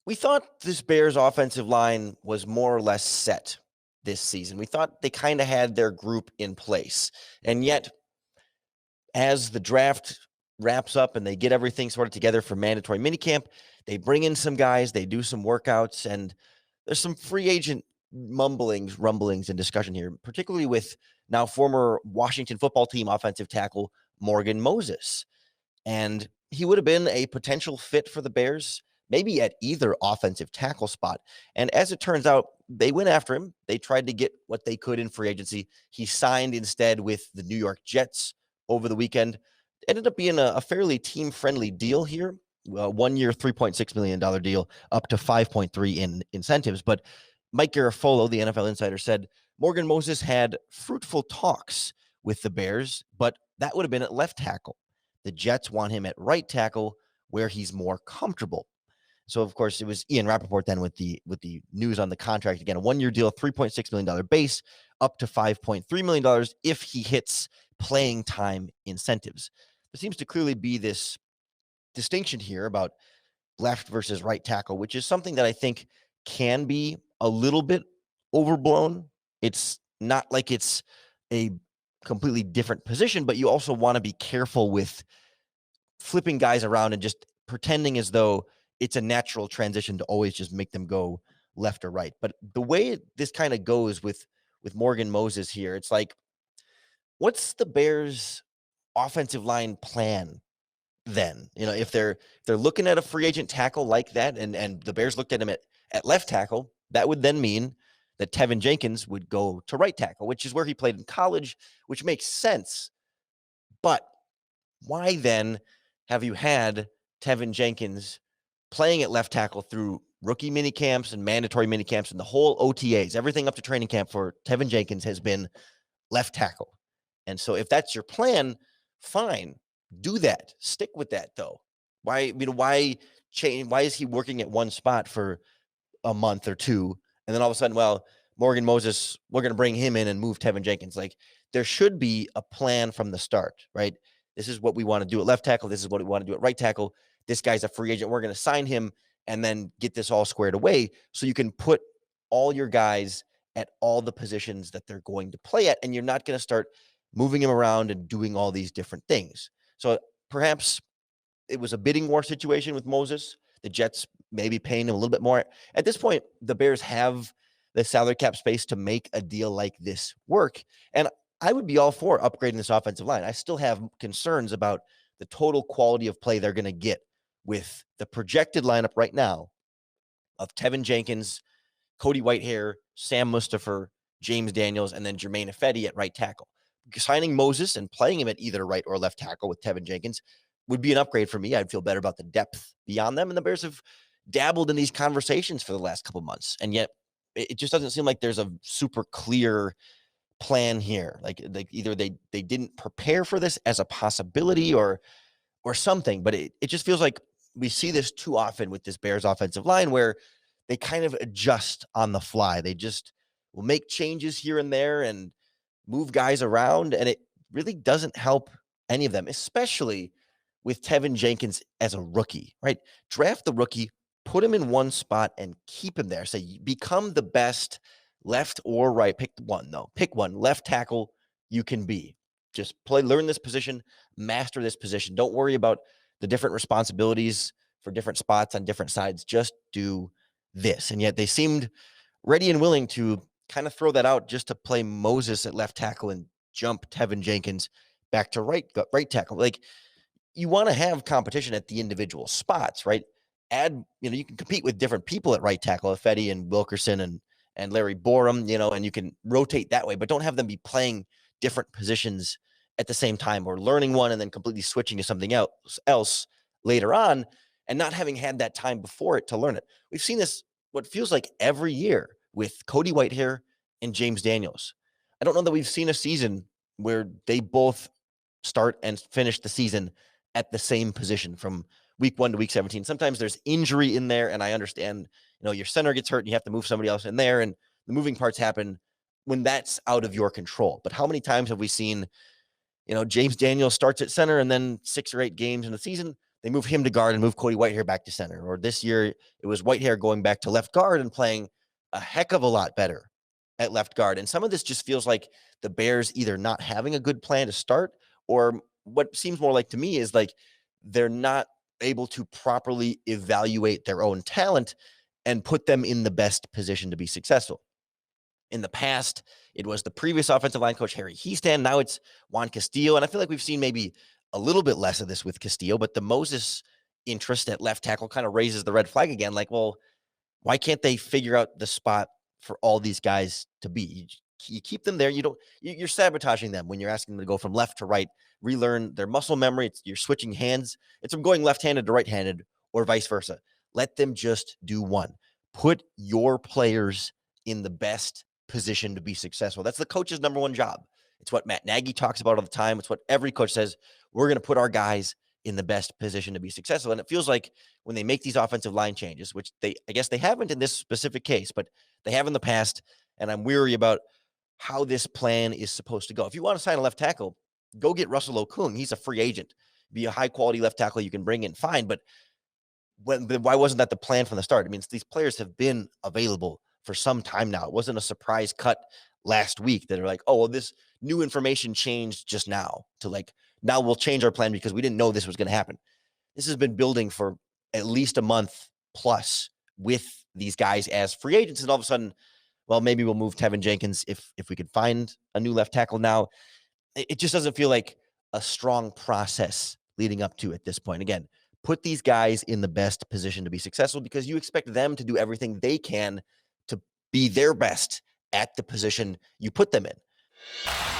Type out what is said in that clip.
We thought this Bears offensive line was more or less set this season. We thought they kind of had their group in place. And yet, as the draft wraps up and they get everything sorted together for mandatory minicamp, they bring in some guys, they do some workouts, and there's some free agent rumblings, and discussion here, particularly with now former Washington football team offensive tackle Morgan Moses. And he would have been a potential fit for the Bears, maybe at either offensive tackle spot. And as it turns out, they went after him. They tried to get what they could in free agency. He signed instead with the New York Jets over the weekend. Ended up being a fairly team-friendly deal here. 1 year, $3.6 million deal, up to 5.3 in incentives. But Mike Garafolo, the NFL insider, said Morgan Moses had fruitful talks with the Bears, but that would have been at left tackle. The Jets want him at right tackle where he's more comfortable. So, of course, it was Ian Rappaport then with the news on the contract. Again, a 1 year deal, $3.6 million base, up to $5.3 million if he hits playing time incentives. There seems to clearly be this distinction here about left versus right tackle, which is something that I think can be a little bit overblown. It's not like it's a completely different position, but you also want to be careful with flipping guys around and just pretending as though it's a natural transition to always just make them go left or right. But the way this kind of goes with Morgan Moses here, it's like, what's the Bears offensive line plan then? If they're looking at a free agent tackle like that, and the Bears looked at him at left tackle, that would then mean that Teven Jenkins would go to right tackle, which is where he played in college, which makes sense. But why then have you had Teven Jenkins playing at left tackle through rookie mini camps and mandatory mini camps and the whole OTAs? Everything up to training camp for Teven Jenkins has been left tackle. And so if that's your plan, fine, do that. Stick with that though. Why change? Why is he working at one spot for a month or two, and then all of a sudden, well, Morgan Moses, we're going to bring him in and move Teven Jenkins? Like, there should be a plan from the start, right? This is what we want to do at left tackle. This is what we want to do at right tackle. This guy's a free agent. We're going to sign him and then get this all squared away so you can put all your guys at all the positions that they're going to play at, and you're not going to start moving him around and doing all these different things. So perhaps it was a bidding war situation with Moses. The Jets maybe paying him a little bit more. At this point, the Bears have the salary cap space to make a deal like this work. And I would be all for upgrading this offensive line. I still have concerns about the total quality of play they're going to get with the projected lineup right now of Teven Jenkins, Cody Whitehair, Sam Mustipher, James Daniels, and then Jermaine Ifedi at right tackle. Signing Moses and playing him at either right or left tackle with Teven Jenkins would be an upgrade for me. I'd feel better about the depth beyond them. And the Bears have dabbled in these conversations for the last couple of months. And yet it just doesn't seem like there's a super clear plan here. Like either they didn't prepare for this as a possibility or something, but it just feels like we see this too often with this Bears offensive line where they kind of adjust on the fly. They just will make changes here and there and move guys around, and it really doesn't help any of them, especially with Teven Jenkins as a rookie, right? Draft the rookie, put him in one spot and keep him there. Say, become the best left or right. Pick one, though. Pick one. Left tackle you can be. Just learn this position, master this position. Don't worry about the different responsibilities for different spots on different sides. Just do this. And yet they seemed ready and willing to kind of throw that out just to play Moses at left tackle and jump Teven Jenkins back to right tackle. Like, you want to have competition at the individual spots, right? You can compete with different people at right tackle, Ifedi and Wilkerson and Larry Borum, and you can rotate that way, but don't have them be playing different positions at the same time or learning one and then completely switching to something else later on and not having had that time before it to learn it. We've seen this what feels like every year with Cody Whitehair and James Daniels. I don't know that we've seen a season where they both start and finish the season at the same position from week 1 to week 17. Sometimes there's injury in there, and I understand, your center gets hurt and you have to move somebody else in there, and the moving parts happen when that's out of your control. But how many times have we seen, James Daniels starts at center and then 6 or 8 games in the season, they move him to guard and move Cody Whitehair back to center. Or this year, it was Whitehair going back to left guard and playing a heck of a lot better at left guard. And some of this just feels like the Bears either not having a good plan to start, or what seems more like to me is like they're not able to properly evaluate their own talent and put them in the best position to be successful. In the past, it was the previous offensive line coach, Harry Heastan. Now it's Juan Castillo. And I feel like we've seen maybe a little bit less of this with Castillo, but the Moses interest at left tackle kind of raises the red flag again. Like, well, why can't they figure out the spot for all these guys to be? You keep them there. You're sabotaging them when you're asking them to go from left to right, relearn their muscle memory. You're switching hands. It's from going left-handed to right-handed or vice versa. Let them just do one. Put your players in the best position to be successful. That's the coach's number one job. It's what Matt Nagy talks about all the time. It's what every coach says. We're going to put our guys in the best position to be successful. And it feels like when they make these offensive line changes, which I guess they haven't in this specific case, but they have in the past. And I'm weary about how this plan is supposed to go. If you want to sign a left tackle, go get Russell Okung. He's a free agent. Be a high quality left tackle you can bring in, fine. But why wasn't that the plan from the start? I mean, these players have been available for some time now. It wasn't a surprise cut last week that are like, oh, well, this new information changed just now to like, now we'll change our plan because we didn't know this was going to happen. This has been building for at least a month plus with these guys as free agents. And all of a sudden, well, maybe we'll move Teven Jenkins if we could find a new left tackle now. It just doesn't feel like a strong process leading up to at this point. Again, put these guys in the best position to be successful because you expect them to do everything they can to be their best at the position you put them in.